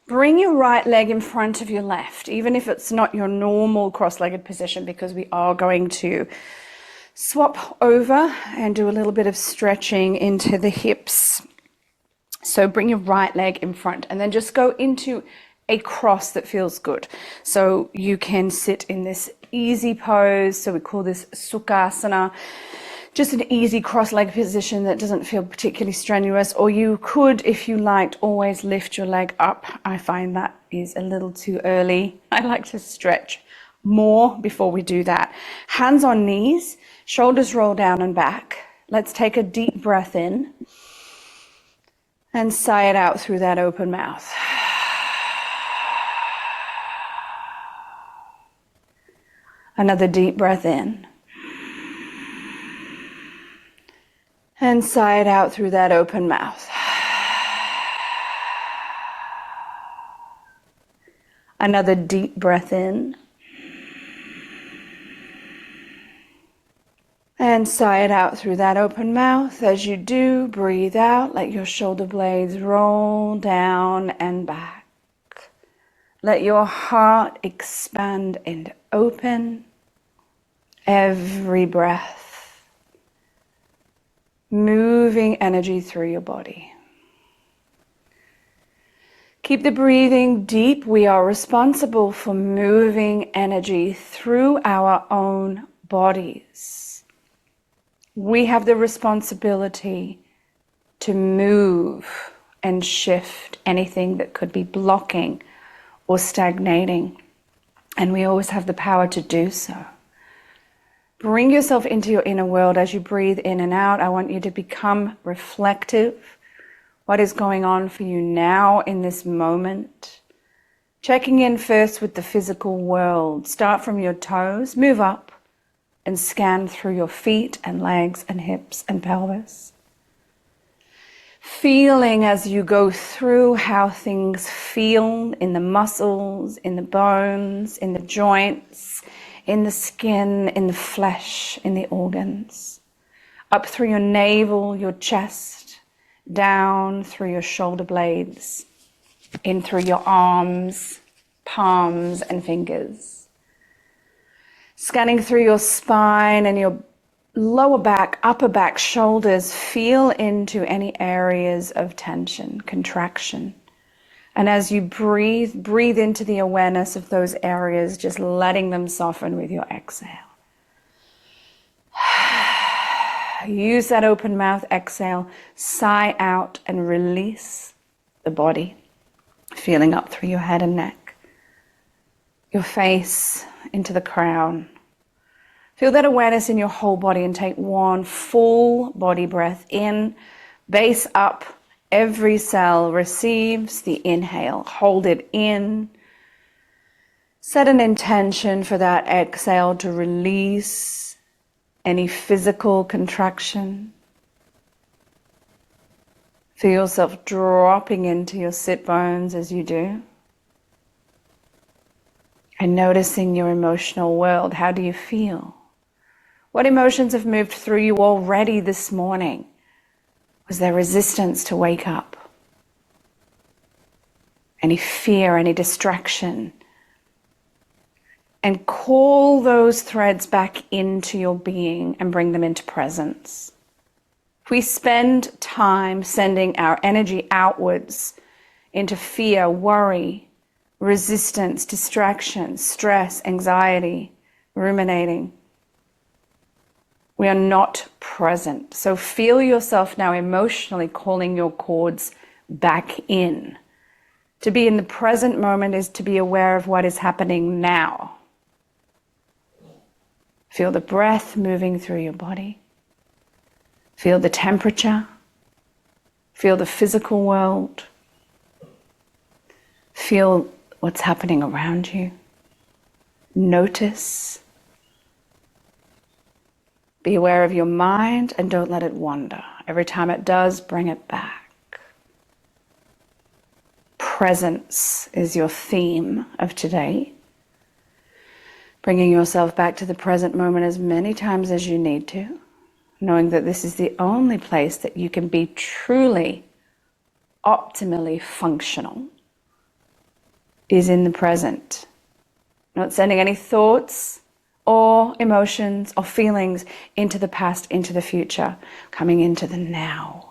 Bring your right leg in front of your left, even if it's not your normal cross-legged position, because we are going to swap over and do a little bit of stretching into the hips. So bring your right leg in front and then just go into a cross that feels good. So you can sit in this easy pose. So we call this Sukhasana. Just an easy cross-leg position that doesn't feel particularly strenuous. Or you could, if you liked, always lift your leg up. I find that is a little too early. I like to stretch more before we do that. Hands on knees, shoulders roll down and back. Let's take a deep breath in and sigh it out through that open mouth. Another deep breath in. And sigh it out through that open mouth. Another deep breath in. And sigh it out through that open mouth. As you do, breathe out. Let your shoulder blades roll down and back. Let your heart expand and open. Every breath. Moving energy through your body. Keep the breathing deep. We are responsible for moving energy through our own bodies. We have the responsibility to move and shift anything that could be blocking or stagnating. And we always have the power to do so. Bring yourself into your inner world as you breathe in and out. I want you to become reflective. What is going on for you now in this moment? Checking in first with the physical world. Start from your toes, move up, and scan through your feet and legs and hips and pelvis. Feeling as you go through how things feel in the muscles, in the bones, in the joints, in the skin, in the flesh, in the organs. Up through your navel, your chest, down through your shoulder blades, in through your arms, palms and fingers. Scanning through your spine and your lower back, upper back, shoulders, feel into any areas of tension, contraction. And as you breathe, breathe into the awareness of those areas, just letting them soften with your exhale. Use that open mouth exhale, sigh out and release the body. Feeling up through your head and neck, your face into the crown. Feel that awareness in your whole body and take one full body breath in, base up. Every cell receives the inhale. Hold it in. Set an intention for that exhale to release any physical contraction. Feel yourself dropping into your sit bones as you do. And noticing your emotional world. How do you feel? What emotions have moved through you already this morning? Was there resistance to wake up? Any fear, any distraction? And call those threads back into your being and bring them into presence. If we spend time sending our energy outwards into fear, worry, resistance, distraction, stress, anxiety, ruminating, we are not present. So feel yourself now emotionally calling your cords back in. To be in the present moment is to be aware of what is happening now. Feel the breath moving through your body. Feel the temperature. Feel the physical world. Feel what's happening around you. Notice. Be aware of your mind and don't let it wander. Every time it does, bring it back. Presence is your theme of today. Bringing yourself back to the present moment as many times as you need to, knowing that this is the only place that you can be truly, optimally functional. is in the present. Not sending any thoughts or emotions or feelings into the past, into the future, coming into the now.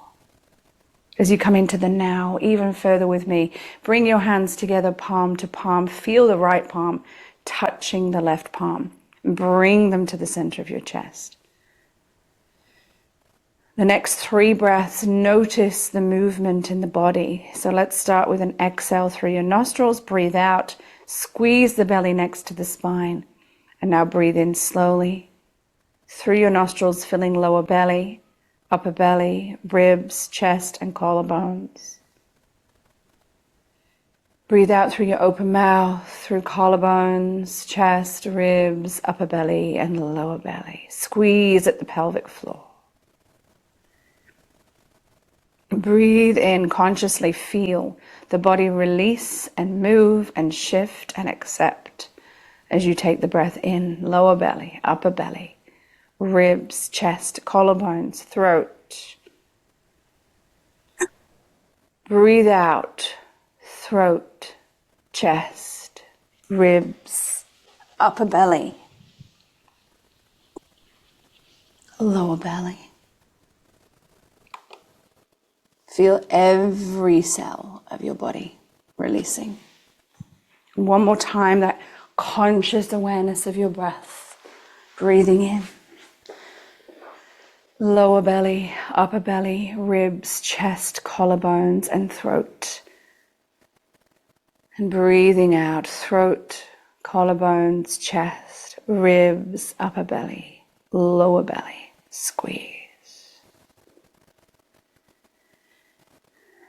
As you come into the now, even further with me, bring your hands together, palm to palm. Feel the right palm touching the left palm. Bring them to the center of your chest. The next 3 breaths, notice the movement in the body. So let's start with an exhale through your nostrils. Breathe out, squeeze the belly next to the spine. And now breathe in slowly through your nostrils, filling lower belly, upper belly, ribs, chest, and collarbones. Breathe out through your open mouth, through collarbones, chest, ribs, upper belly, and lower belly. Squeeze at the pelvic floor. Breathe in, consciously feel the body release and move and shift and accept as you take the breath in, lower belly, upper belly, ribs, chest, collarbones, throat. Breathe out, throat, chest, ribs, upper belly, lower belly. Feel every cell of your body releasing. One more time, that conscious awareness of your breath. Breathing in. Lower belly, upper belly, ribs, chest, collarbones, and throat. And breathing out, throat, collarbones, chest, ribs, upper belly, lower belly. Squeeze.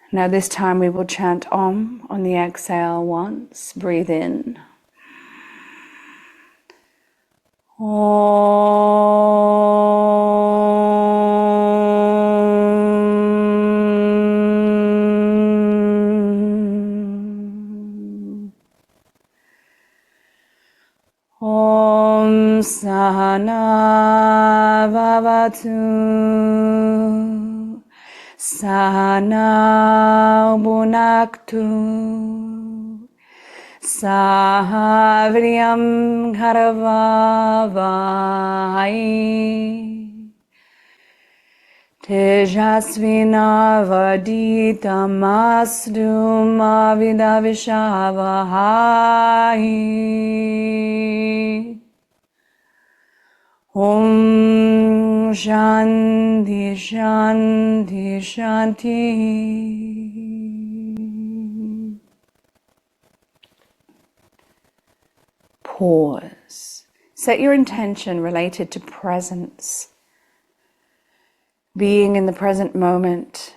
Now this time we will chant Om on the exhale once. Breathe in. Om. Om Sahana Vavatu. Sahana Bhunaktu. Sahavriyam Gharavavai. Tejasvinavaditamastu Mavidavishavahai. Om Shanti Shanti Shanti. Pause. Set your intention related to presence. Being in the present moment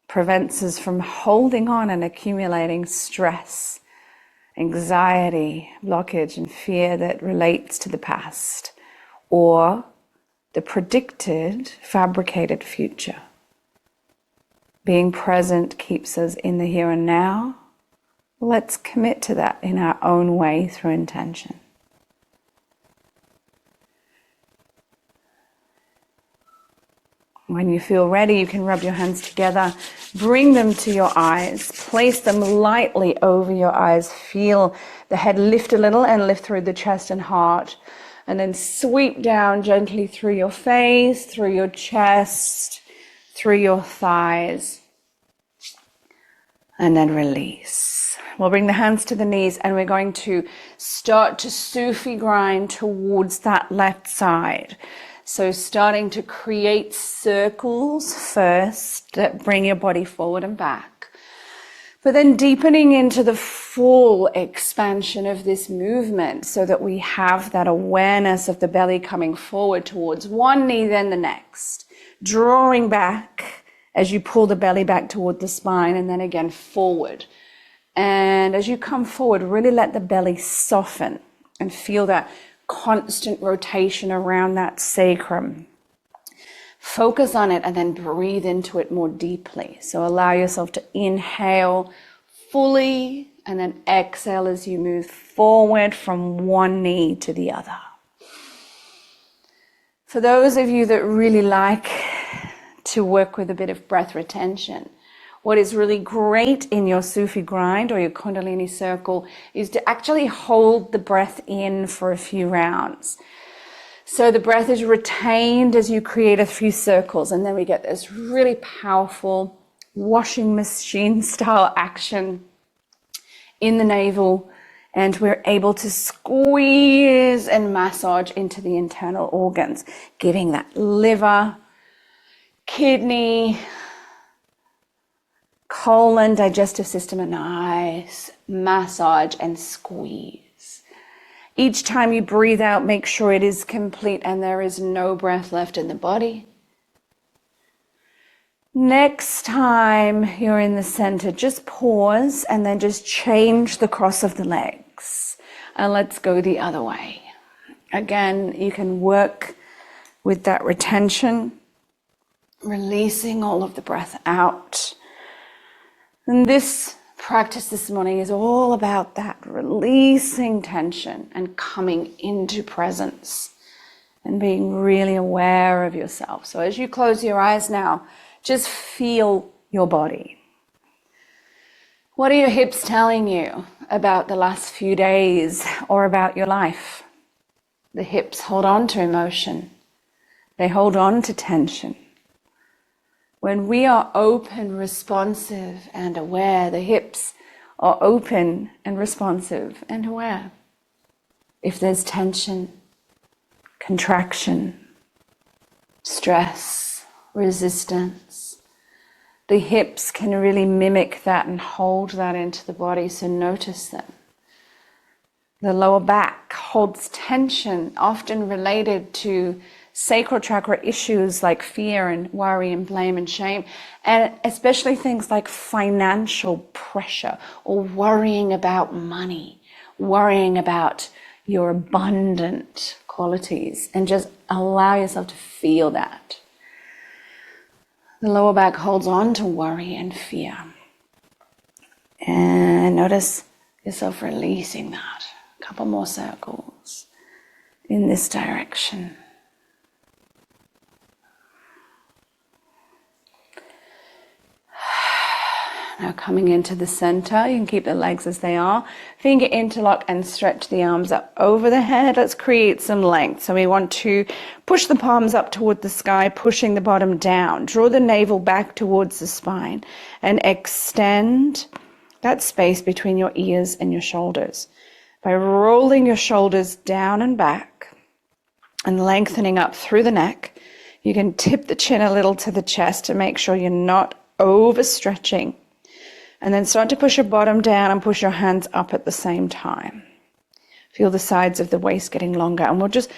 prevents us from holding on and accumulating stress, anxiety, blockage, and fear that relates to the past or the predicted, fabricated future. Being present keeps us in the here and now. Let's commit to that in our own way through intention. When you feel ready, you can rub your hands together, bring them to your eyes, place them lightly over your eyes, feel the head lift a little and lift through the chest and heart, and then sweep down gently through your face, through your chest, through your thighs, and then release. We'll bring the hands to the knees and we're going to start to Sufi grind towards that left side. So starting to create circles first that bring your body forward and back. But then deepening into the full expansion of this movement so that we have that awareness of the belly coming forward towards one knee, then the next. Drawing back as you pull the belly back toward the spine and then again forward. And as you come forward, really let the belly soften and feel that constant rotation around that sacrum. Focus on it and then breathe into it more deeply. So allow yourself to inhale fully and then exhale as you move forward from one knee to the other. For those of you that really like to work with a bit of breath retention, What is really great in your Sufi grind or your Kundalini circle is to actually hold the breath in for a few rounds. So the breath is retained as you create a few circles, and then we get this really powerful washing machine style action in the navel, and we're able to squeeze and massage into the internal organs, giving that liver, kidney, colon, digestive system a nice massage and squeeze. Each time you breathe out, make sure it is complete and there is no breath left in the body. Next time you're in the center, just pause and then just change the cross of the legs. And let's go the other way. Again, you can work with that retention, releasing all of the breath out. And this practice this morning is all about that releasing tension and coming into presence and being really aware of yourself. So as you close your eyes now, just feel your body. What are your hips telling you about the last few days or about your life? The hips hold on to emotion. They hold on to tension. When we are open, responsive, and aware, the hips are open and responsive and aware. If there's tension, contraction, stress, resistance, the hips can really mimic that and hold that into the body, so notice them. The lower back holds tension, often related to sacral chakra issues like fear and worry and blame and shame, and especially things like financial pressure or worrying about money, worrying about your abundant qualities, and just allow yourself to feel that. The lower back holds on to worry and fear. And notice yourself releasing that. A couple more circles in this direction. Now coming into the center, you can keep the legs as they are. Finger interlock and stretch the arms up over the head. Let's create some length. So we want to push the palms up toward the sky, pushing the bottom down. Draw the navel back towards the spine and extend that space between your ears and your shoulders. By rolling your shoulders down and back and lengthening up through the neck, you can tip the chin a little to the chest to make sure you're not overstretching. And then start to push your bottom down and push your hands up at the same time. Feel the sides of the waist getting longer. And we'll just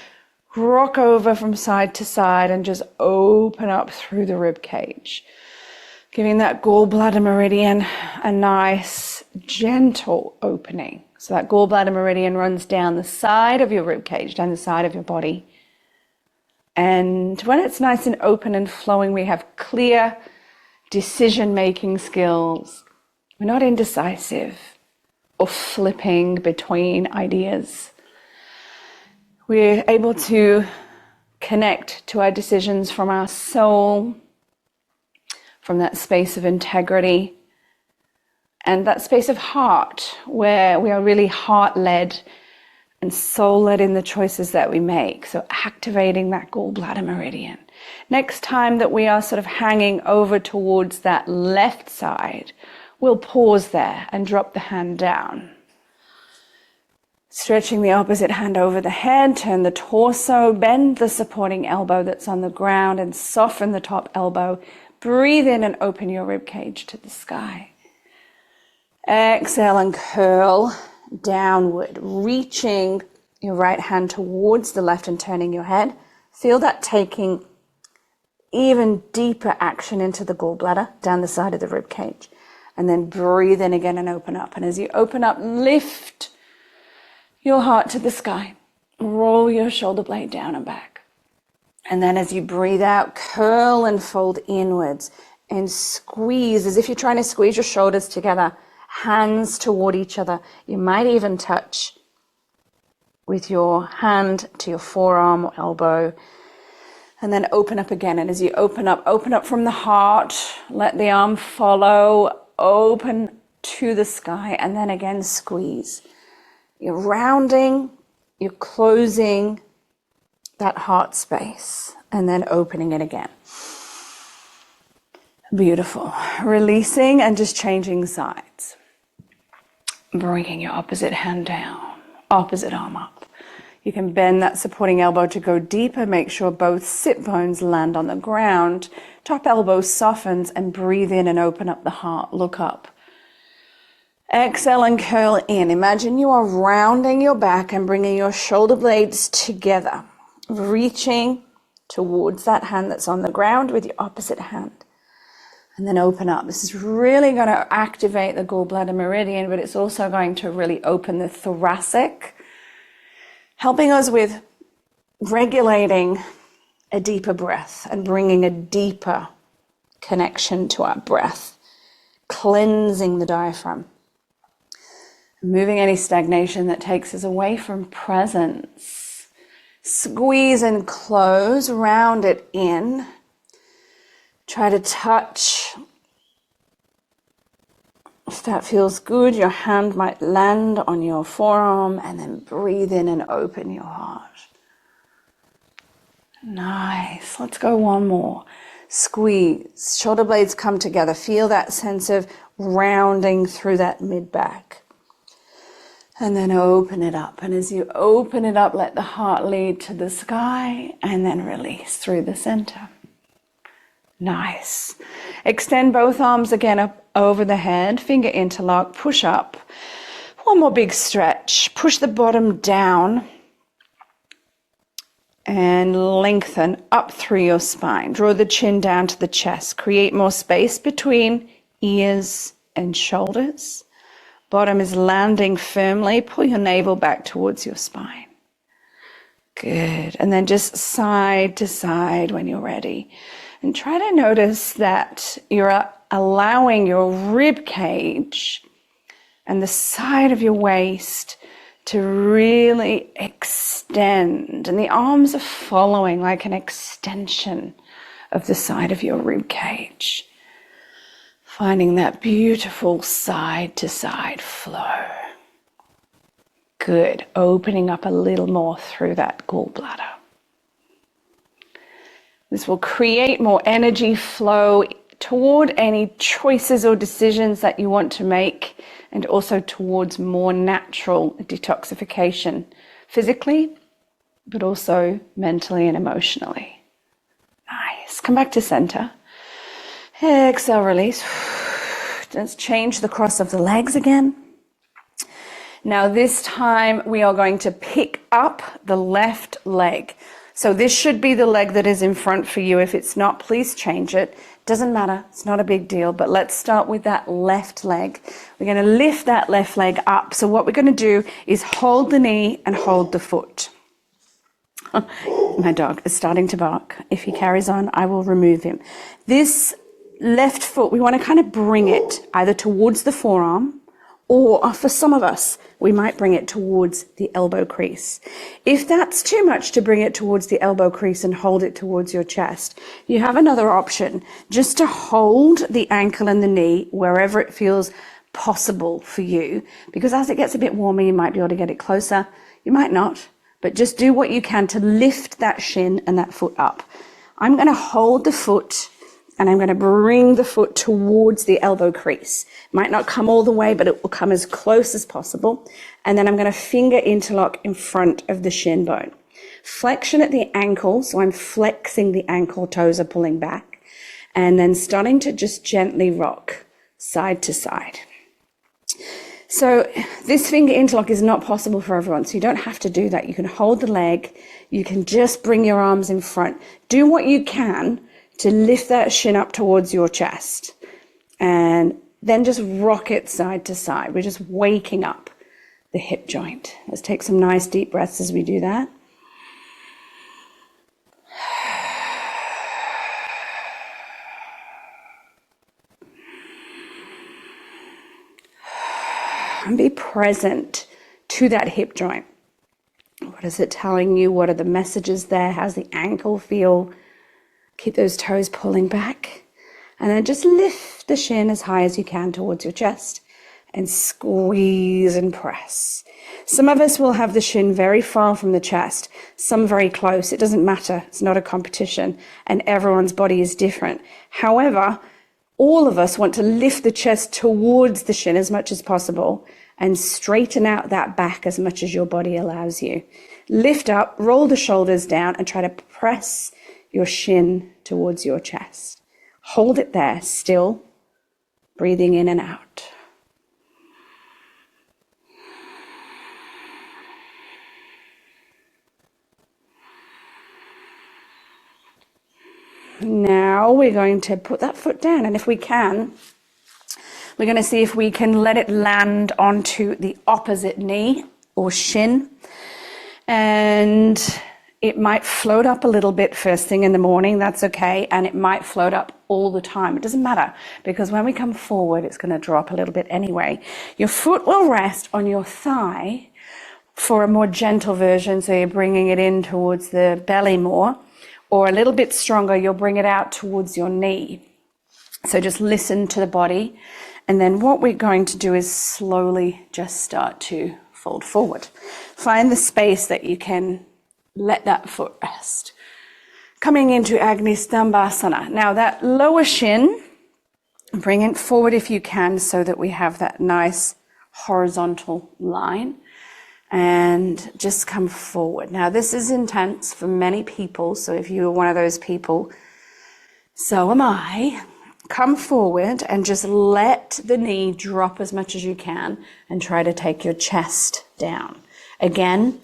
rock over from side to side and just open up through the rib cage. Giving that gallbladder meridian a nice, gentle opening. So that gallbladder meridian runs down the side of your rib cage, down the side of your body. And when it's nice and open and flowing, we have clear decision-making skills. We're not indecisive or flipping between ideas. We're able to connect to our decisions from our soul, from that space of integrity, and that space of heart, where we are really heart-led and soul-led in the choices that we make. So activating that gallbladder meridian. Next time that we are sort of hanging over towards that left side, we'll pause there and drop the hand down. Stretching the opposite hand over the head, turn the torso, bend the supporting elbow that's on the ground and soften the top elbow. Breathe in and open your rib cage to the sky. Exhale and curl downward, reaching your right hand towards the left and turning your head. Feel that taking even deeper action into the gallbladder down the side of the rib cage. And then breathe in again and open up. And as you open up, lift your heart to the sky. Roll your shoulder blade down and back. And then as you breathe out, curl and fold inwards and squeeze as if you're trying to squeeze your shoulders together, hands toward each other. You might even touch with your hand to your forearm or elbow. And then open up again. And as you open up from the heart, let the arm follow, open to the sky, and then again squeeze. You're rounding, you're closing that heart space, and then opening it again. Beautiful. Releasing and just changing sides. Bringing your opposite hand down, opposite arm up. You can bend that supporting elbow to go deeper. Make sure both sit bones land on the ground. Top elbow softens, and breathe in and open up the heart. Look up. Exhale and curl in. Imagine you are rounding your back and bringing your shoulder blades together, reaching towards that hand that's on the ground with your opposite hand. And then open up. This is really going to activate the gallbladder meridian, but it's also going to really open the thoracic, helping us with regulating a deeper breath and bringing a deeper connection to our breath, cleansing the diaphragm, moving any stagnation that takes us away from presence. Squeeze and close, round it in. Try to touch. If that feels good, your hand might land on your forearm, and then breathe in and open your heart. Nice. Let's go one more. Squeeze. Shoulder blades come together. Feel that sense of rounding through that mid-back. And then open it up. And as you open it up, let the heart lead to the sky, and then release through the center. Nice. Extend both arms again up over the head, finger interlock, push up. One more big stretch. Push the bottom down and lengthen up through your spine. Draw the chin down to the chest. Create more space between ears and shoulders. Bottom is landing firmly. Pull your navel back towards your spine. Good. And then just side to side when you're ready. And try to notice that you're allowing your rib cage and the side of your waist to really extend. And the arms are following like an extension of the side of your rib cage. Finding that beautiful side to side flow. Good. Opening up a little more through that gallbladder. This will create more energy flow toward any choices or decisions that you want to make, and also towards more natural detoxification, physically, but also mentally and emotionally. Nice. Come back to center. Exhale, release. Let's change the cross of the legs again. Now this time we are going to pick up the left leg. So this should be the leg that is in front for you. If it's not, please change it. Doesn't matter. It's not a big deal. But let's start with that left leg. We're going to lift that left leg up. So what we're going to do is hold the knee and hold the foot. My dog is starting to bark. If he carries on, I will remove him. This left foot, we want to kind of bring it either towards the forearm, or for some of us, we might bring it towards the elbow crease. If that's too much to bring it towards the elbow crease and hold it towards your chest, you have another option, just to hold the ankle and the knee wherever it feels possible for you. Because as it gets a bit warmer, you might be able to get it closer. You might not, but just do what you can to lift that shin and that foot up. I'm going to hold the foot, and I'm going to bring the foot towards the elbow crease. It might not come all the way, but it will come as close as possible. And then I'm going to finger interlock in front of the shin bone. Flexion at the ankle, so I'm flexing the ankle, toes are pulling back. And then starting to just gently rock side to side. So this finger interlock is not possible for everyone, so you don't have to do that. You can hold the leg. You can just bring your arms in front. Do what you can to lift that shin up towards your chest, and then just rock it side to side. We're just waking up the hip joint. Let's take some nice deep breaths as we do that. And be present to that hip joint. What is it telling you? What are the messages there? How's the ankle feel? Keep those toes pulling back. And then just lift the shin as high as you can towards your chest and squeeze and press. Some of us will have the shin very far from the chest, some very close. It doesn't matter. It's not a competition, and everyone's body is different. However, all of us want to lift the chest towards the shin as much as possible and straighten out that back as much as your body allows you. Lift up, roll the shoulders down, and try to press your shin towards your chest. Hold it there, still, breathing in and out. Now we're going to put that foot down, and if we can, we're going to see if we can let it land onto the opposite knee or shin. And it might float up a little bit first thing in the morning, that's okay, and it might float up all the time. It doesn't matter, because when we come forward, it's going to drop a little bit anyway. Your foot will rest on your thigh for a more gentle version, so you're bringing it in towards the belly more, or a little bit stronger, you'll bring it out towards your knee. So just listen to the body. And then what we're going to do is slowly just start to fold forward. Find the space that you can let that foot rest. Coming into Agnisthambasana. Now that lower shin, bring it forward if you can so that we have that nice horizontal line. And just come forward. Now this is intense for many people, so if you're one of those people, so am I. Come forward and just let the knee drop as much as you can and try to take your chest down. Again,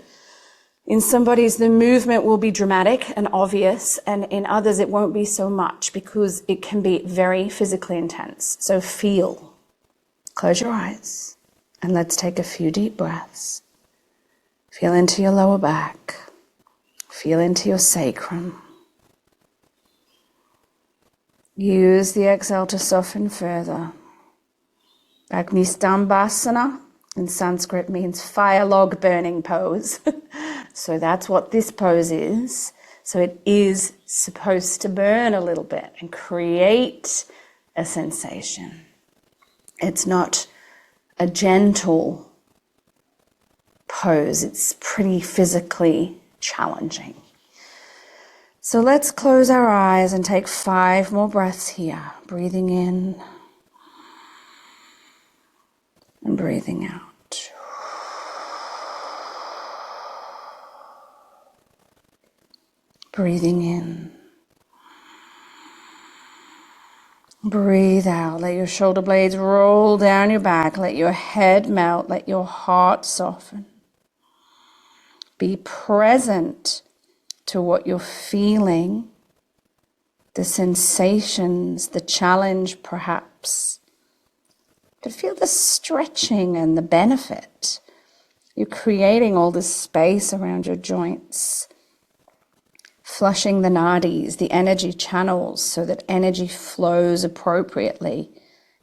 in some bodies the movement will be dramatic and obvious, and in others it won't be so much because it can be very physically intense. So feel. Close your eyes and let's take a few deep breaths. Feel into your lower back. Feel into your sacrum. Use the exhale to soften further. Agnisthambasana in Sanskrit means fire log burning pose. So that's what this pose is. So it is supposed to burn a little bit and create a sensation. It's not a gentle pose. It's pretty physically challenging. So let's close our eyes and take 5 more breaths here. Breathing in and breathing out. Breathing in. Breathe out. Let your shoulder blades roll down your back. Let your head melt. Let your heart soften. Be present to what you're feeling, the sensations, the challenge perhaps. But feel the stretching and the benefit. You're creating all this space around your joints, flushing the nadis, the energy channels, so that energy flows appropriately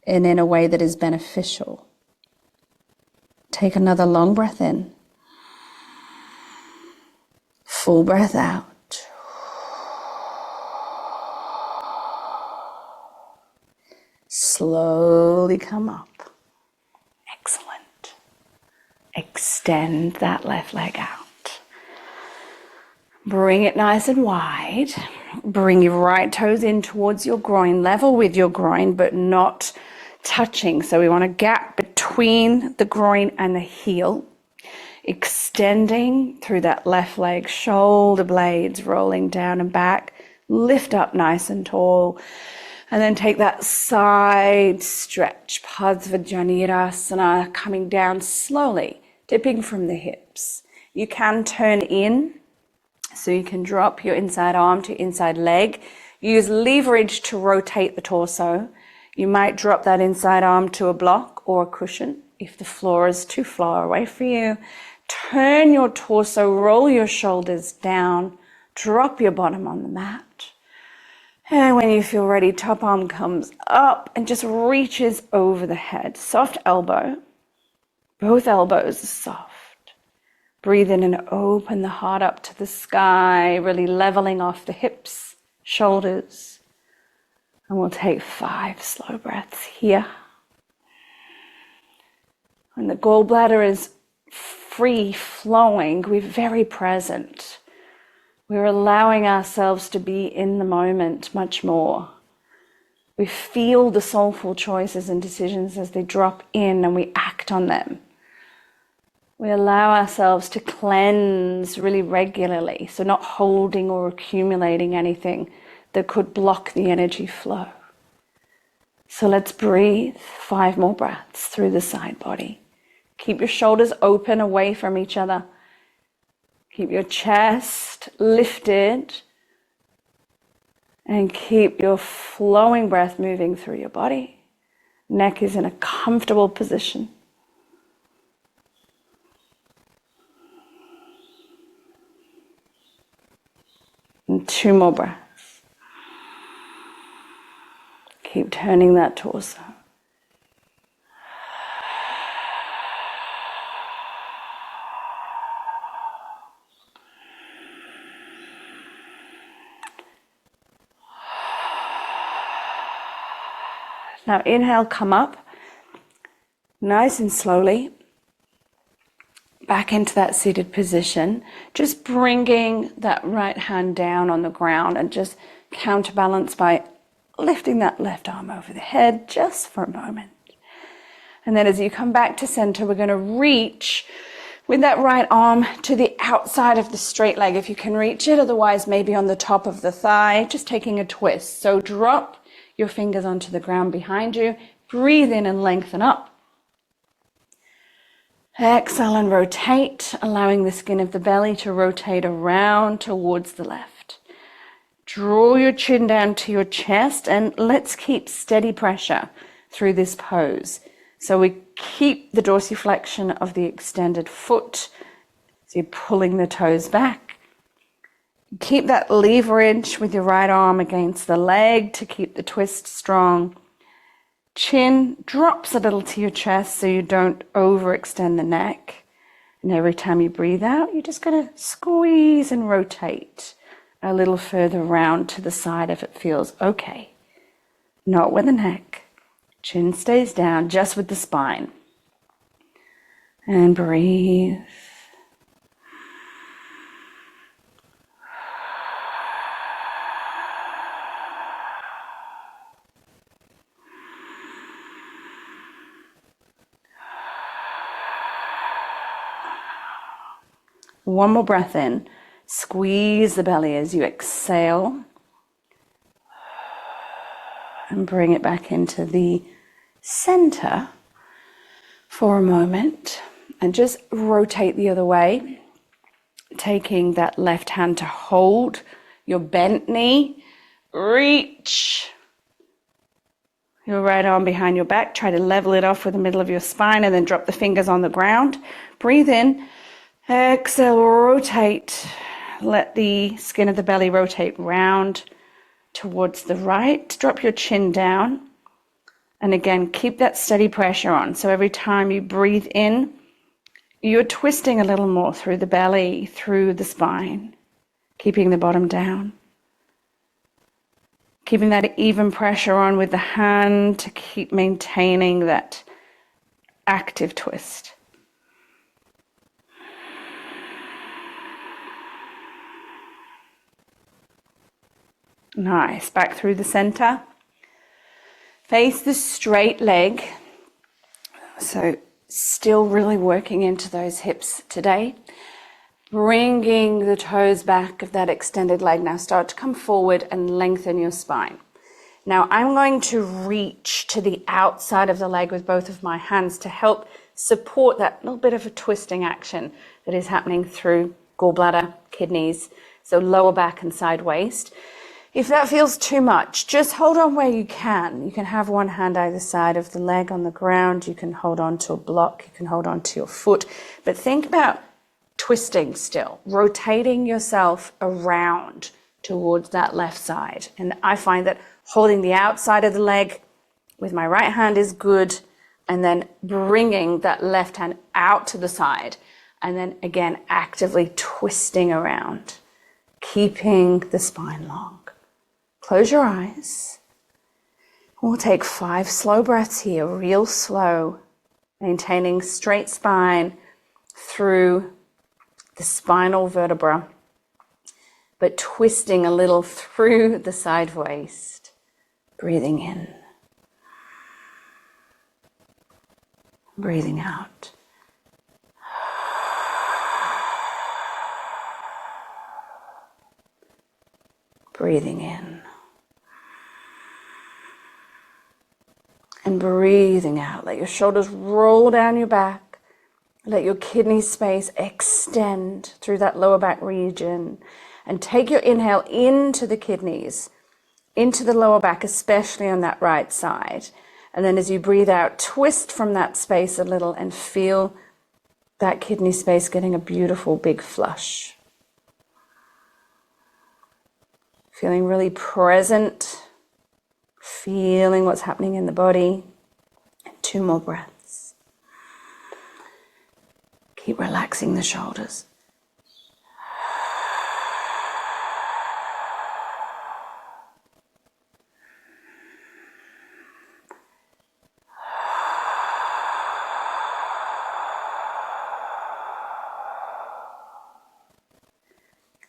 and in a way that is beneficial. Take another long breath in. Full breath out. Slowly come up. Excellent. Extend that left leg out. Bring it nice and wide. Bring your right toes in towards your groin, level with your groin, but not touching. So we want a gap between the groin and the heel. Extending through that left leg, shoulder blades rolling down and back. Lift up nice and tall. And then take that side stretch, Padvajanirasana, coming down slowly, dipping from the hips. You can turn in, so you can drop your inside arm to inside leg. Use leverage to rotate the torso. You might drop that inside arm to a block or a cushion if the floor is too far away for you. Turn your torso, roll your shoulders down, drop your bottom on the mat. And when you feel ready, top arm comes up and just reaches over the head. Soft elbow. Both elbows are soft. Breathe in and open the heart up to the sky, really leveling off the hips shoulders. And we'll take 5 slow breaths here. When the gallbladder is free flowing, we're very present. We're allowing ourselves to be in the moment much more. We feel the soulful choices and decisions as they drop in and we act on them. We allow ourselves to cleanse really regularly, so not holding or accumulating anything that could block the energy flow. So let's breathe 5 more breaths through the side body. Keep your shoulders open away from each other. Keep your chest lifted. And keep your flowing breath moving through your body. Neck is in a comfortable position. And 2 more breaths. Keep turning that torso. Now inhale, come up, nice and slowly, back into that seated position, just bringing that right hand down on the ground and just counterbalance by lifting that left arm over the head just for a moment. And then as you come back to center, we're going to reach with that right arm to the outside of the straight leg if you can reach it, otherwise maybe on the top of the thigh, just taking a twist. So drop your fingers onto the ground behind you. Breathe in and lengthen up. Exhale and rotate, allowing the skin of the belly to rotate around towards the left. Draw your chin down to your chest and let's keep steady pressure through this pose. So we keep the dorsiflexion of the extended foot. So you're pulling the toes back. Keep that leverage with your right arm against the leg to keep the twist strong. Chin drops a little to your chest so you don't overextend the neck. And every time you breathe out, you're just going to squeeze and rotate a little further round to the side if it feels okay. Not with the neck. Chin stays down, just with the spine. And breathe. One more breath in. Squeeze the belly as you exhale. And bring it back into the center for a moment. And just rotate the other way. Taking that left hand to hold your bent knee. Reach your right arm behind your back. Try to level it off with the middle of your spine and then drop the fingers on the ground. Breathe in. Exhale, rotate. Let the skin of the belly rotate round towards the right. Drop your chin down. And again, keep that steady pressure on. So every time you breathe in, you're twisting a little more through the belly, through the spine, keeping the bottom down. Keeping that even pressure on with the hand to keep maintaining that active twist. Nice. Back through the center. Face the straight leg. So still really working into those hips today. Bringing the toes back of that extended leg. Now start to come forward and lengthen your spine. Now I'm going to reach to the outside of the leg with both of my hands to help support that little bit of a twisting action that is happening through gallbladder, kidneys, so lower back and side waist. If that feels too much, just hold on where you can. You can have one hand either side of the leg on the ground. You can hold on to a block. You can hold on to your foot. But think about twisting still, rotating yourself around towards that left side. And I find that holding the outside of the leg with my right hand is good. And then bringing that left hand out to the side. And then again, actively twisting around, keeping the spine long. Close your eyes. We'll take 5 slow breaths here, real slow, maintaining straight spine through the spinal vertebra, but twisting a little through the side waist. Breathing in. Breathing out. Breathing in. And breathing out. Let your shoulders roll down your back. Let your kidney space extend through that lower back region. And take your inhale into the kidneys, into the lower back, especially on that right side. And then as you breathe out, twist from that space a little and feel that kidney space getting a beautiful big flush. Feeling really present, feeling what's happening in the body. And 2 more breaths. Keep relaxing the shoulders.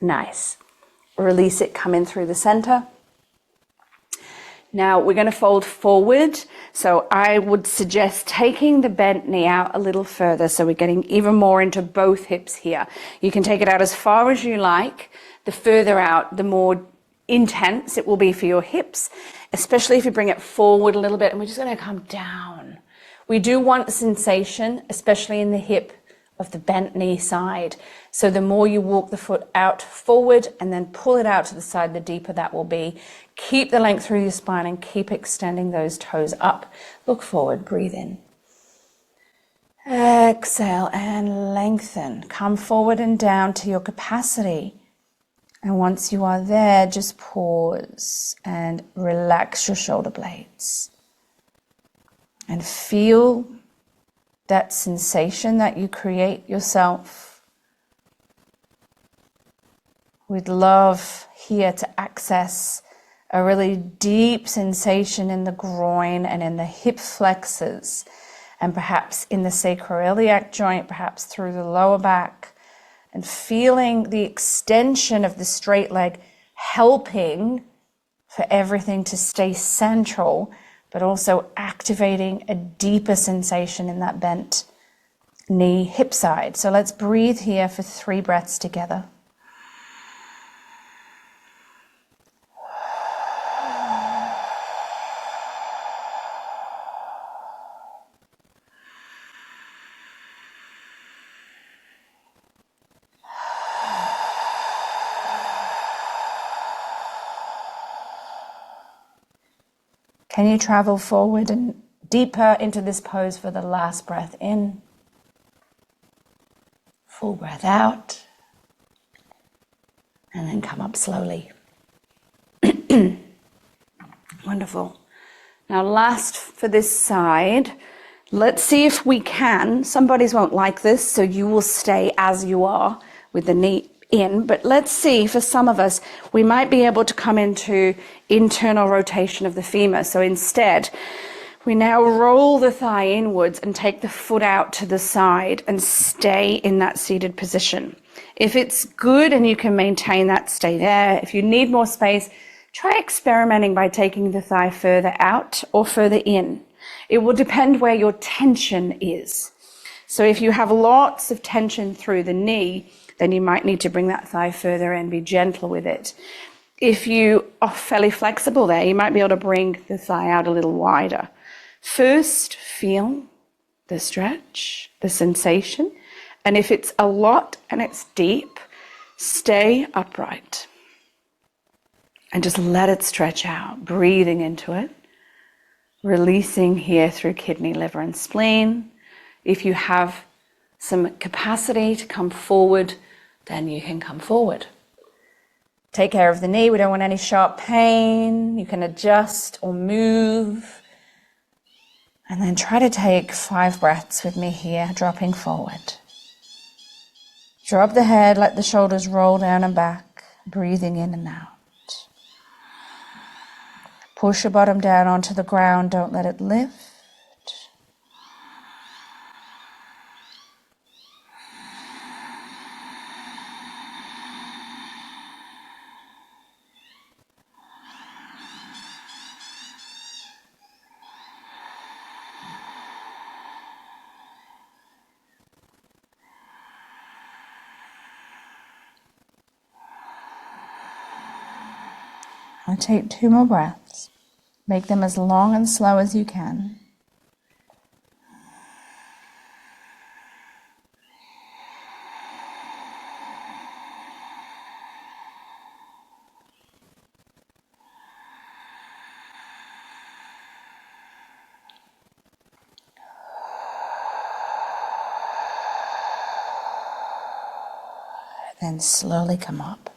Nice. Release it, come in through the center. Now we're going to fold forward. So I would suggest taking the bent knee out a little further. So we're getting even more into both hips here. You can take it out as far as you like. The further out, the more intense it will be for your hips, especially if you bring it forward a little bit. And we're just going to come down. We do want sensation, especially in the hip of the bent knee side. So the more you walk the foot out forward and then pull it out to the side, the deeper that will be. Keep the length through your spine and keep extending those toes up. Look forward, breathe in. Exhale and lengthen. Come forward and down to your capacity. And once you are there, just pause and relax your shoulder blades. And feel that sensation that you create yourself. We'd love here to access a really deep sensation in the groin and in the hip flexors, and perhaps in the sacroiliac joint, perhaps through the lower back, and feeling the extension of the straight leg helping for everything to stay central, but also activating a deeper sensation in that bent knee hip side. So let's breathe here for 3 breaths together. Can you travel forward and deeper into this pose for the last breath in? Full breath out. And then come up slowly. Wonderful. Now last for this side, let's see if we can. Some bodies won't like this, so you will stay as you are with the knee in, but let's see, for some of us, we might be able to come into internal rotation of the femur. So instead, we now roll the thigh inwards and take the foot out to the side and stay in that seated position. If it's good and you can maintain that, stay there. If you need more space, try experimenting by taking the thigh further out or further in. It will depend where your tension is. So if you have lots of tension through the knee, then you might need to bring that thigh further and be gentle with it. If you are fairly flexible there, you might be able to bring the thigh out a little wider. First, feel the stretch, the sensation. And if it's a lot and it's deep, stay upright. And just let it stretch out, breathing into it. Releasing here through kidney, liver, and spleen. If you have some capacity to come forward, then you can come forward. Take care of the knee. We don't want any sharp pain. You can adjust or move. And then try to take 5 breaths with me here, dropping forward. Drop the head, let the shoulders roll down and back, breathing in and out. Push your bottom down onto the ground. Don't let it lift. And take 2 more breaths. Make them as long and slow as you can. Then slowly come up.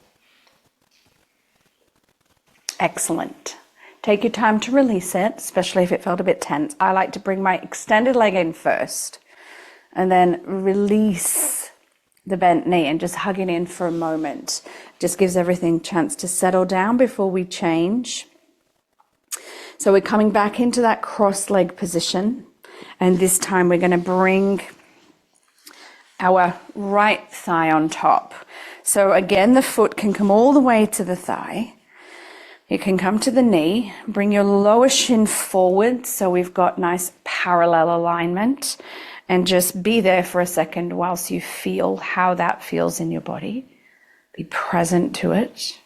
Excellent. Take your time to release it, especially if it felt a bit tense. I like to bring my extended leg in first and then release the bent knee and just hug it in for a moment. Just gives everything a chance to settle down before we change. So we're coming back into that cross leg position, and this time we're going to bring our right thigh on top. So again, the foot can come all the way to the thigh. You can come to the knee, bring your lower shin forward so we've got nice parallel alignment, and just be there for a second whilst you feel how that feels in your body. Be present to it.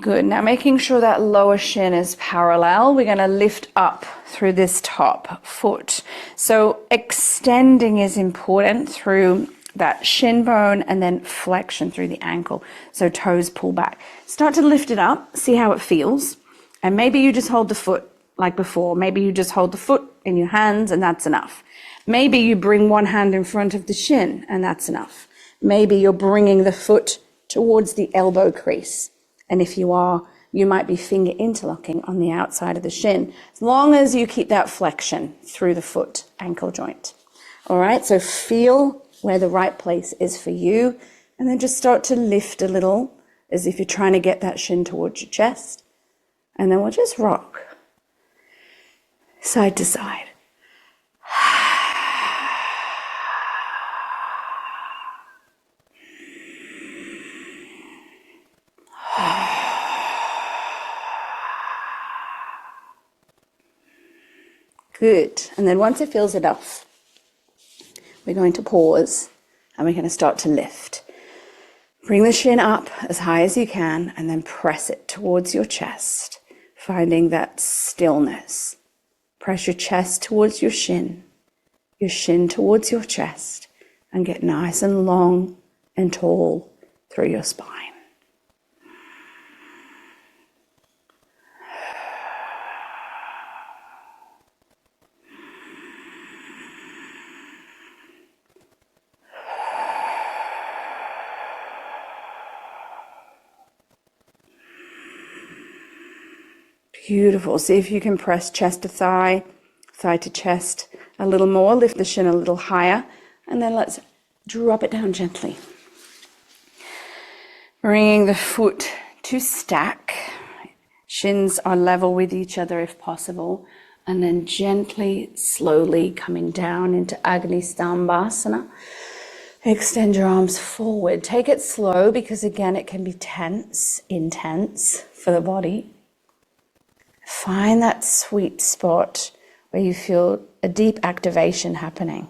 Good. Now making sure that lower shin is parallel, we're going to lift up through this top foot. So extending is important through that shin bone and then flexion through the ankle. So toes pull back. Start to lift it up, see how it feels. And maybe you just hold the foot like before. Maybe you just hold the foot in your hands and that's enough. Maybe you bring one hand in front of the shin and that's enough. Maybe you're bringing the foot towards the elbow crease. And if you are, you might be finger interlocking on the outside of the shin, as long as you keep that flexion through the foot ankle joint. All right, so feel where the right place is for you, and then just start to lift a little as if you're trying to get that shin towards your chest. And then we'll just rock side to side. Good. And then once it feels enough, we're going to pause and we're going to start to lift. Bring the shin up as high as you can and then press it towards your chest, finding that stillness. Press your chest towards your shin towards your chest, and get nice and long and tall through your spine. Beautiful. See if you can press chest to thigh, thigh to chest a little more. Lift the shin a little higher. And then let's drop it down gently. Bringing the foot to stack. Shins are level with each other if possible. And then gently, slowly coming down into Agni Stambhasana. Extend your arms forward. Take it slow because again it can be tense, intense for the body. Find that sweet spot where you feel a deep activation happening.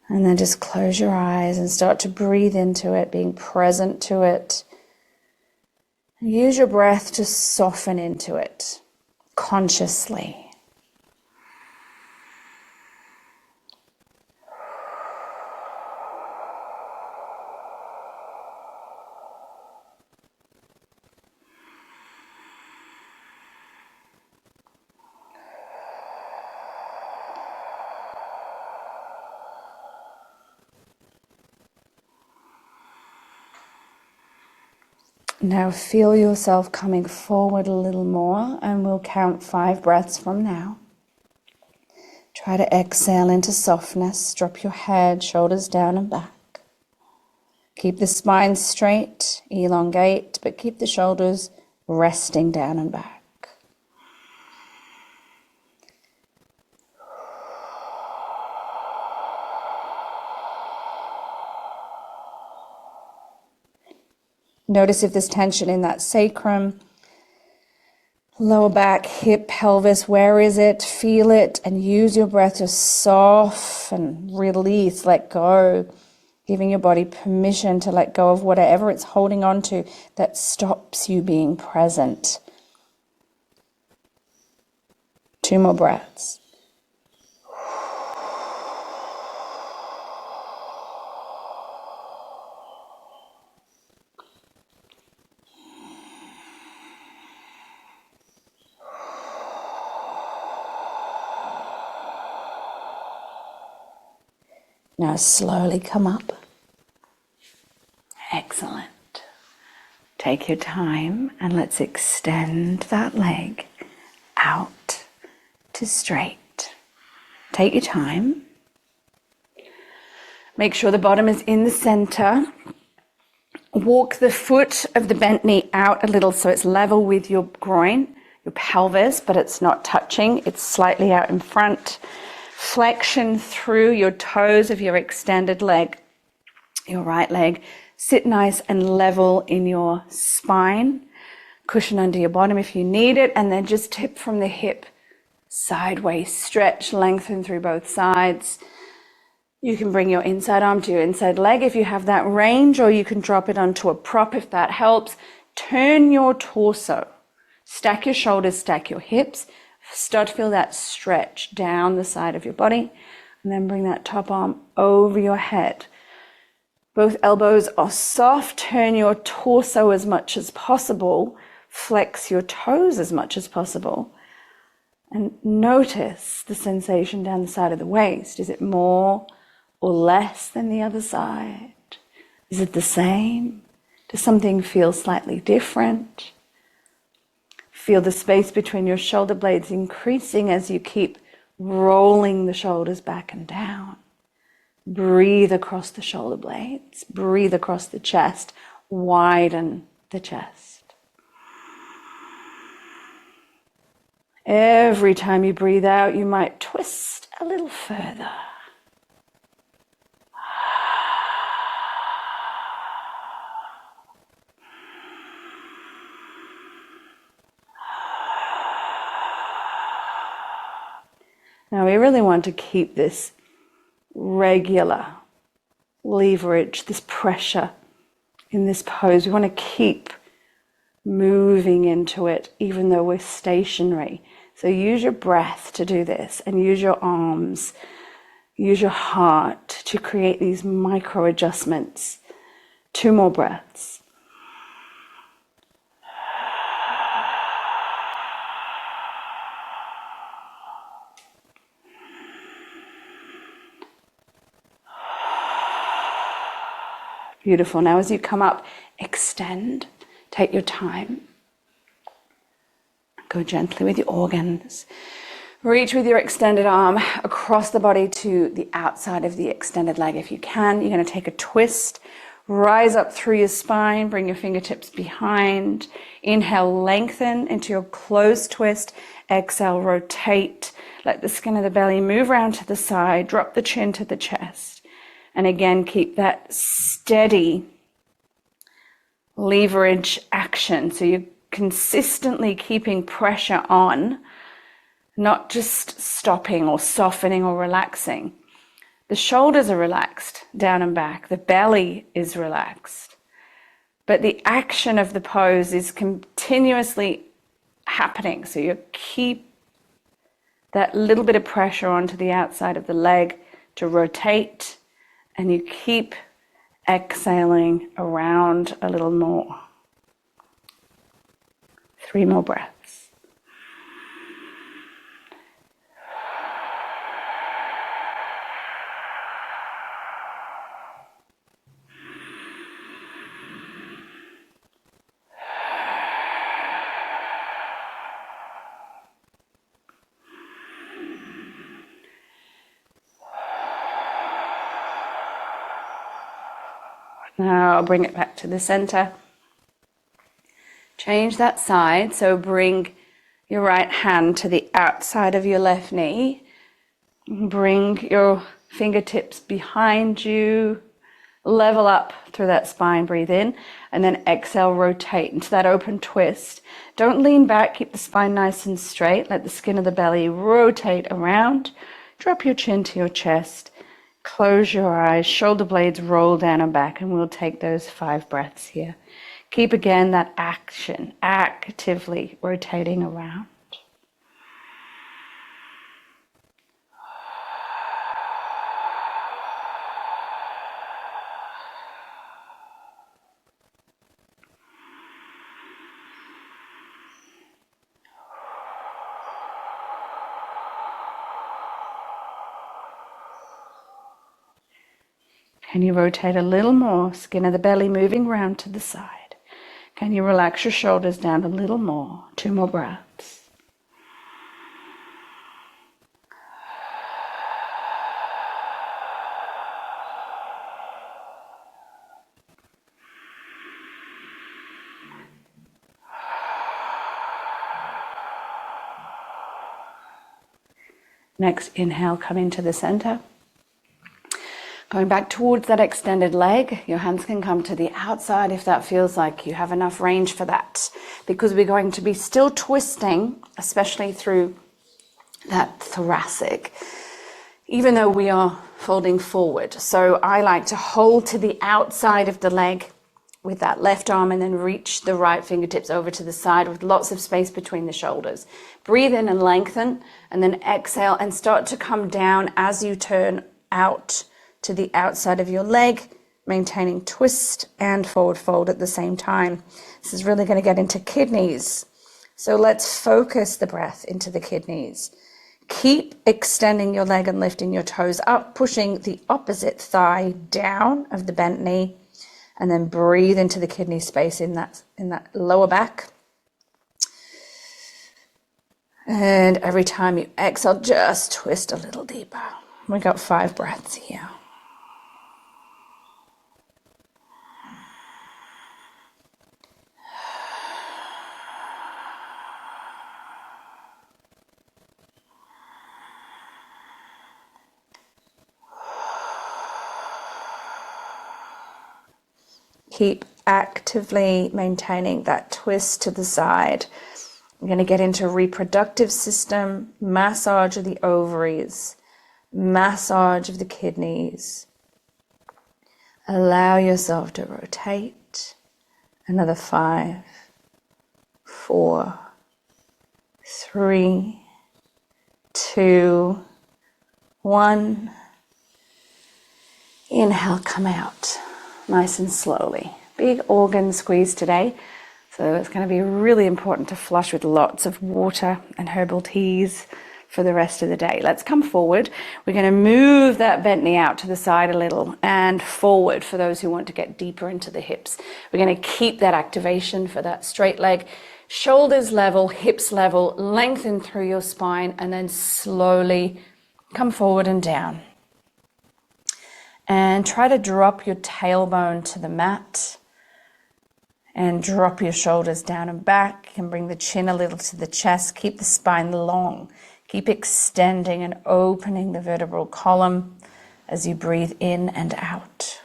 And then just close your eyes and start to breathe into it, being present to it. And use your breath to soften into it consciously. Now feel yourself coming forward a little more, and we'll count 5 breaths from now. Try to exhale into softness. Drop your head, shoulders down and back. Keep the spine straight, elongate, but keep the shoulders resting down and back. Notice if there's tension in that sacrum, lower back, hip, pelvis. Where is it? Feel it and use your breath to soften, release, let go, giving your body permission to let go of whatever it's holding on to that stops you being present. 2 more breaths. Now slowly come up. Excellent. Take your time and let's extend that leg out to straight. Take your time. Make sure the bottom is in the center. Walk the foot of the bent knee out a little so it's level with your groin, your pelvis, but it's not touching. It's slightly out in front. Flexion through your toes of your extended leg, your right leg. Sit nice and level in your spine. Cushion under your bottom if you need it, and then just tip from the hip sideways. Stretch, lengthen through both sides. You can bring your inside arm to your inside leg if you have that range, or you can drop it onto a prop if that helps. Turn your torso. Stack your shoulders, stack your hips. Start to feel that stretch down the side of your body, and then bring that top arm over your head. Both elbows are soft. Turn your torso as much as possible. Flex your toes as much as possible. And notice the sensation down the side of the waist. Is it more or less than the other side? Is it the same? Does something feel slightly different? Feel the space between your shoulder blades increasing as you keep rolling the shoulders back and down. Breathe across the shoulder blades. Breathe across the chest. Widen the chest. Every time you breathe out, you might twist a little further. Now we really want to keep this regular leverage, this pressure in this pose. We want to keep moving into it even though we're stationary. So use your breath to do this, and use your arms, use your heart to create these micro adjustments. 2 more breaths. Beautiful. Now as you come up, extend. Take your time. Go gently with your organs. Reach with your extended arm across the body to the outside of the extended leg if you can. You're going to take a twist. Rise up through your spine. Bring your fingertips behind. Inhale, lengthen into your closed twist. Exhale, rotate. Let the skin of the belly move around to the side. Drop the chin to the chest. And again, keep that steady leverage action. So you're consistently keeping pressure on, not just stopping or softening or relaxing. The shoulders are relaxed down and back. The belly is relaxed. But the action of the pose is continuously happening. So you keep that little bit of pressure onto the outside of the leg to rotate, and you keep exhaling around a little more. 3 more breaths. Now bring it back to the center. Change that side. So bring your right hand to the outside of your left knee. Bring your fingertips behind you. Level up through that spine. Breathe in. And then exhale, rotate into that open twist. Don't lean back. Keep the spine nice and straight. Let the skin of the belly rotate around. Drop your chin to your chest. Close your eyes. Shoulder blades roll down and back. And we'll take those 5 breaths here. Keep again that action, actively rotating around. Can you rotate a little more? Skin of the belly moving round to the side. Can you relax your shoulders down a little more? 2 more breaths. Next inhale, come into the center. Going back towards that extended leg, your hands can come to the outside if that feels like you have enough range for that. Because we're going to be still twisting, especially through that thoracic, even though we are folding forward. So I like to hold to the outside of the leg with that left arm and then reach the right fingertips over to the side with lots of space between the shoulders. Breathe in and lengthen, and then exhale and start to come down as you turn out to the outside of your leg, maintaining twist and forward fold at the same time. This is really going to get into kidneys. So let's focus the breath into the kidneys. Keep extending your leg and lifting your toes up, pushing the opposite thigh down of the bent knee, and then breathe into the kidney space in that lower back. And every time you exhale, just twist a little deeper. We got 5 breaths here. Keep actively maintaining that twist to the side. We're going to get into reproductive system, massage of the ovaries, massage of the kidneys. Allow yourself to rotate. Another 5, 4, 3, 2, 1. Inhale, come out. Nice and slowly. Big organ squeeze today. So it's going to be really important to flush with lots of water and herbal teas for the rest of the day. Let's come forward. We're going to move that bent knee out to the side a little and forward for those who want to get deeper into the hips. We're going to keep that activation for that straight leg. Shoulders level, hips level, lengthen through your spine, and then slowly come forward and down. And try to drop your tailbone to the mat and drop your shoulders down and back and bring the chin a little to the chest. Keep the spine long. Keep extending and opening the vertebral column as you breathe in and out.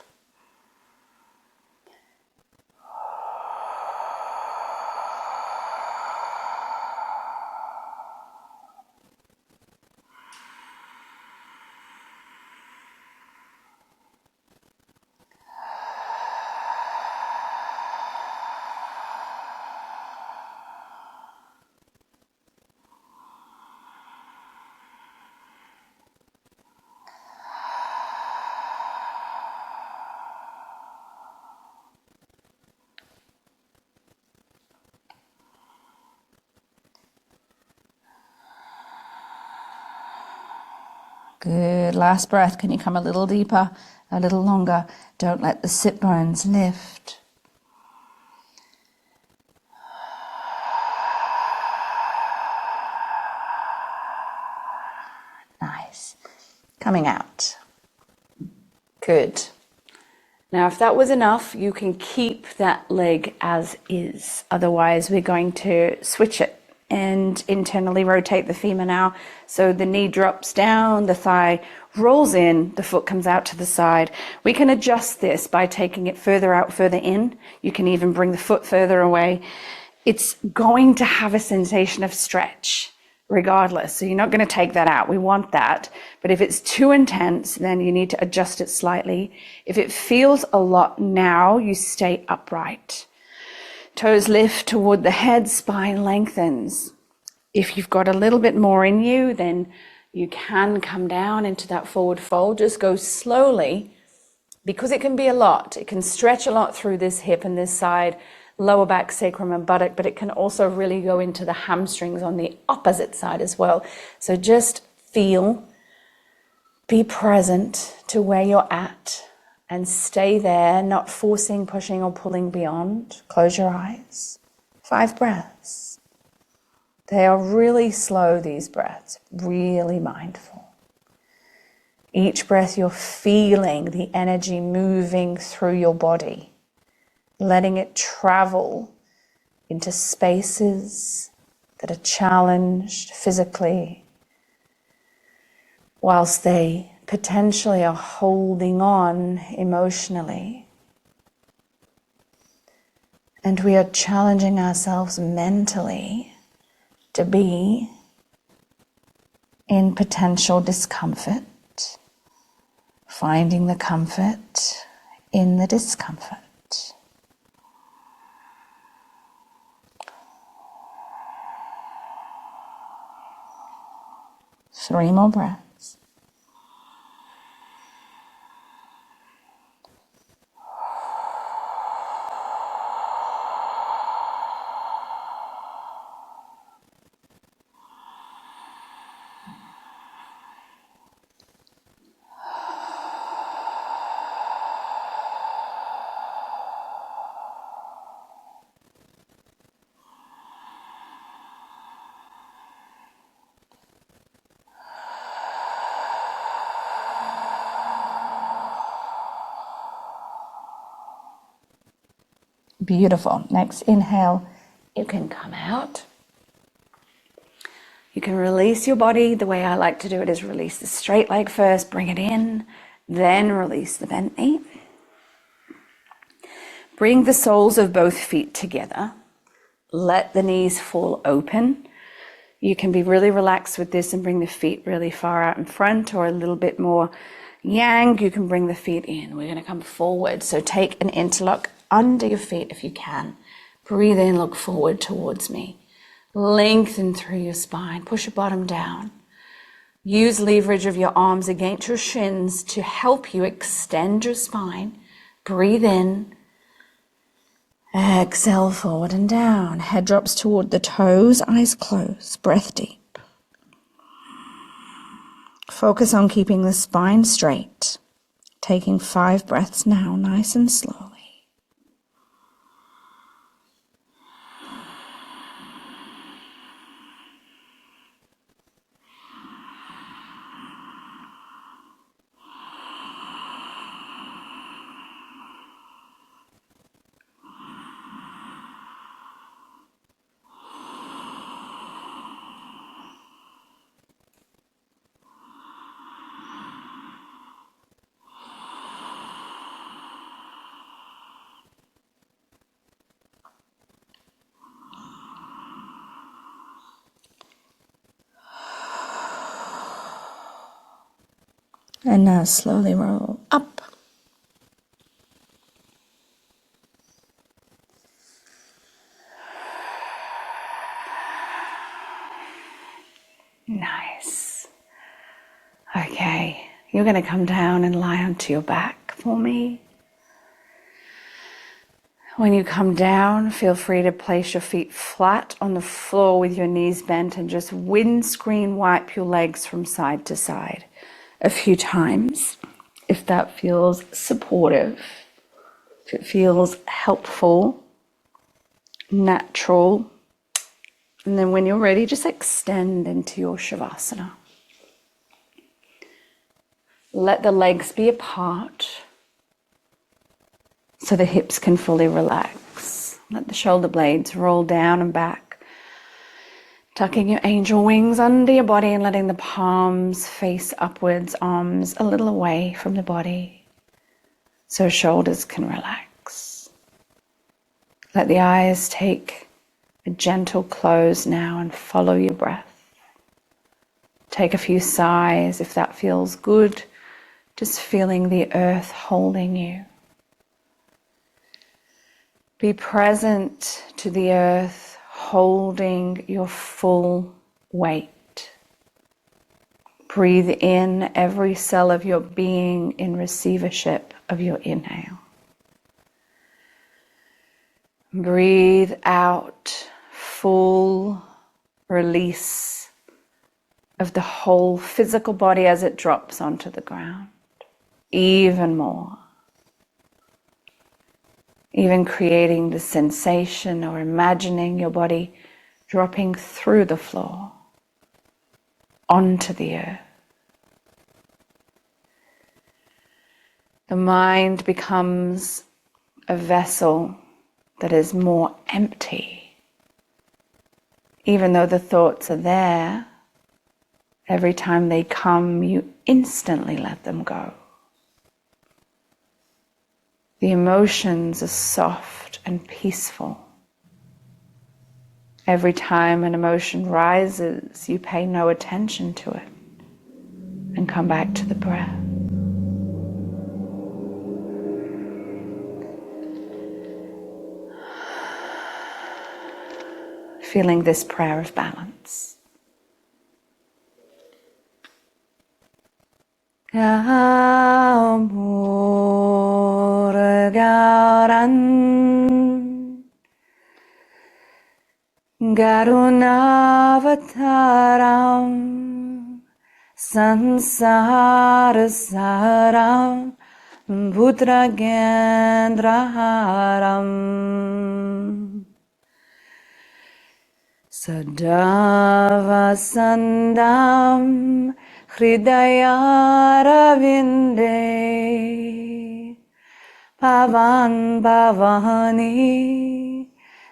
Good. Last breath. Can you come a little deeper, a little longer? Don't let the sit bones lift. Nice. Coming out. Good. Now, if that was enough, you can keep that leg as is. Otherwise, we're going to switch it and internally rotate the femur now. So the knee drops down, the thigh rolls in, the foot comes out to the side. We can adjust this by taking it further out, further in. You can even bring the foot further away. It's going to have a sensation of stretch regardless. So you're not going to take that out. We want that. But if it's too intense, then you need to adjust it slightly. If it feels a lot now, you stay upright. Toes lift toward the head, spine lengthens. If you've got a little bit more in you, then you can come down into that forward fold. Just go slowly, because it can be a lot. It can stretch a lot through this hip and this side, lower back, sacrum and buttock, but it can also really go into the hamstrings on the opposite side as well. So just feel, be present to where you're at and stay there, not forcing, pushing or pulling beyond. Close your eyes. 5 breaths. They are really slow, these breaths, really mindful. Each breath you're feeling the energy moving through your body, letting it travel into spaces that are challenged physically, whilst they potentially are holding on emotionally. And we are challenging ourselves mentally to be in potential discomfort, finding the comfort in the discomfort. 3 more breaths. Beautiful. Next inhale, you can come out. You can release your body. The way I like to do it is release the straight leg first, bring it in, then release the bent knee. Bring the soles of both feet together. Let the knees fall open. You can be really relaxed with this and bring the feet really far out in front, or a little bit more yang, you can bring the feet in. We're going to come forward. So take an interlock under your feet if you can. Breathe in, look forward towards me. Lengthen through your spine. Push your bottom down. Use leverage of your arms against your shins to help you extend your spine. Breathe in. Exhale, forward and down. Head drops toward the toes, eyes closed. Breath deep. Focus on keeping the spine straight. Taking 5 breaths now, nice and slowly. And now slowly roll up. Nice. Okay, you're going to come down and lie onto your back for me. When you come down, feel free to place your feet flat on the floor with your knees bent and just windscreen wipe your legs from side to side a few times, if that feels supportive, if it feels helpful, natural. And then when you're ready, just extend into your Shavasana. Let the legs be apart. so the hips can fully relax. Let the shoulder blades roll down and back. Tucking your angel wings under your body and letting the palms face upwards, arms a little away from the body so shoulders can relax. Let the eyes take a gentle close now and follow your breath. Take a few sighs if that feels good, just feeling the earth holding you. Be present to the earth holding your full weight. Breathe in every cell of your being in receivership of your inhale. Breathe out full release of the whole physical body as it drops onto the ground. Even more. Even creating the sensation or imagining your body dropping through the floor onto the earth. The mind becomes a vessel that is more empty. Even though the thoughts are there, every time they come, you instantly let them go. The emotions are soft and peaceful. Every time an emotion rises, you pay no attention to it and come back to the breath. Feeling this prayer of balance. Amor Gauran Garunavataram Sansara Saram Budragendraharam Sadavasandam Hridayaravinde Pavan Bhavani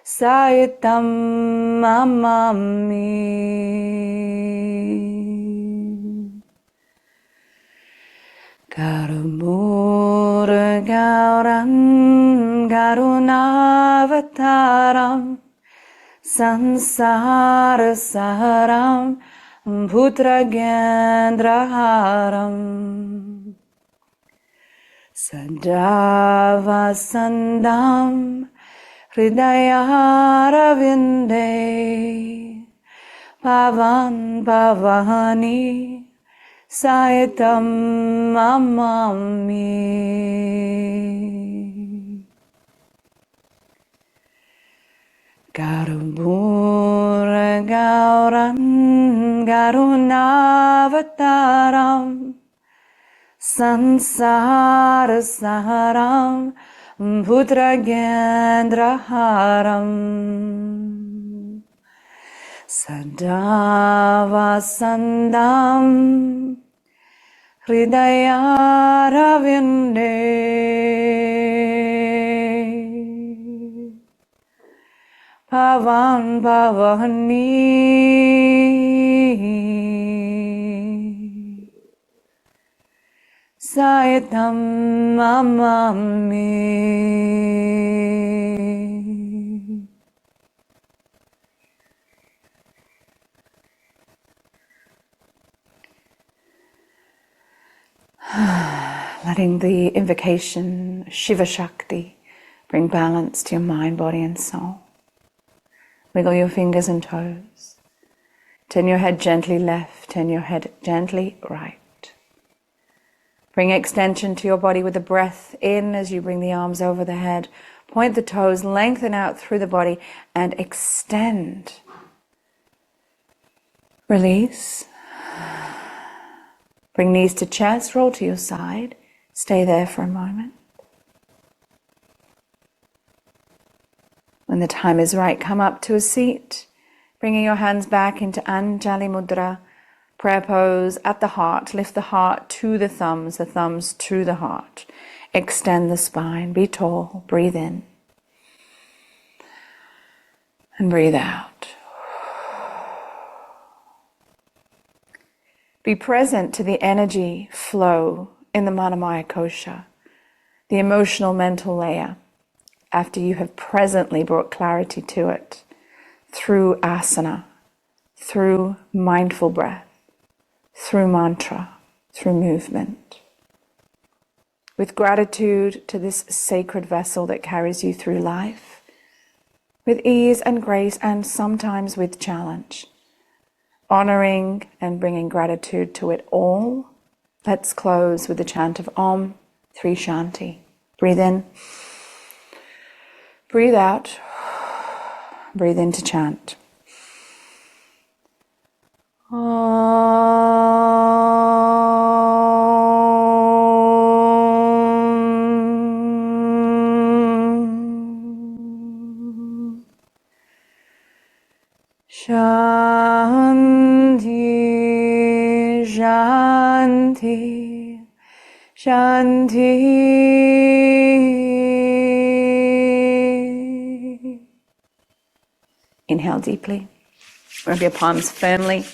Saitam Mamami Garumur Gauran Garunavataram Sansara Saram Putragendraharam Sadavasandam Hridayaravinde Pavan Bhavani Saitam Mamami Garubura Gauran Garunavataram Sansara Saram Putragendraharam Sadavasandam Hridayaravinde Pavan Bhavani Saitam Mamami. Letting the invocation Shiva Shakti bring balance to your mind, body and soul. Wiggle your fingers and toes. Turn your head gently left, turn your head gently right. Bring extension to your body with the breath in as you bring the arms over the head. Point the toes, lengthen out through the body and extend. Release. Bring knees to chest, roll to your side. Stay there for a moment. When the time is right, come up to a seat, bringing your hands back into Anjali Mudra, prayer pose at the heart. Lift the heart to the thumbs to the heart. Extend the spine. Be tall. Breathe in. And breathe out. Be present to the energy flow in the Manamaya Kosha, the emotional mental layer, after you have presently brought clarity to it through asana, through mindful breath, through mantra, through movement. With gratitude to this sacred vessel that carries you through life, with ease and grace and sometimes with challenge, honoring and bringing gratitude to it all, let's close with the chant of Om Three Shanti. Breathe in, breathe out, breathe in to chant. Shanti, Shanti, Shanti. Inhale deeply. Rub your palms firmly.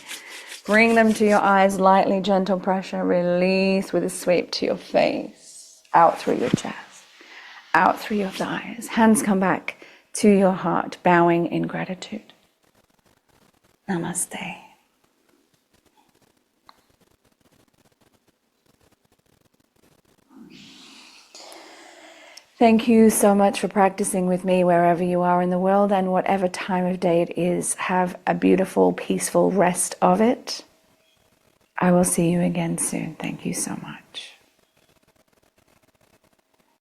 Bring them to your eyes, lightly, gentle pressure. Release with a sweep to your face. Out through your chest. Out through your thighs. Hands come back to your heart, bowing in gratitude. Namaste. Thank you so much for practicing with me wherever you are in the world and whatever time of day it is. Have a beautiful, peaceful rest of it. I will see you again soon. Thank you so much.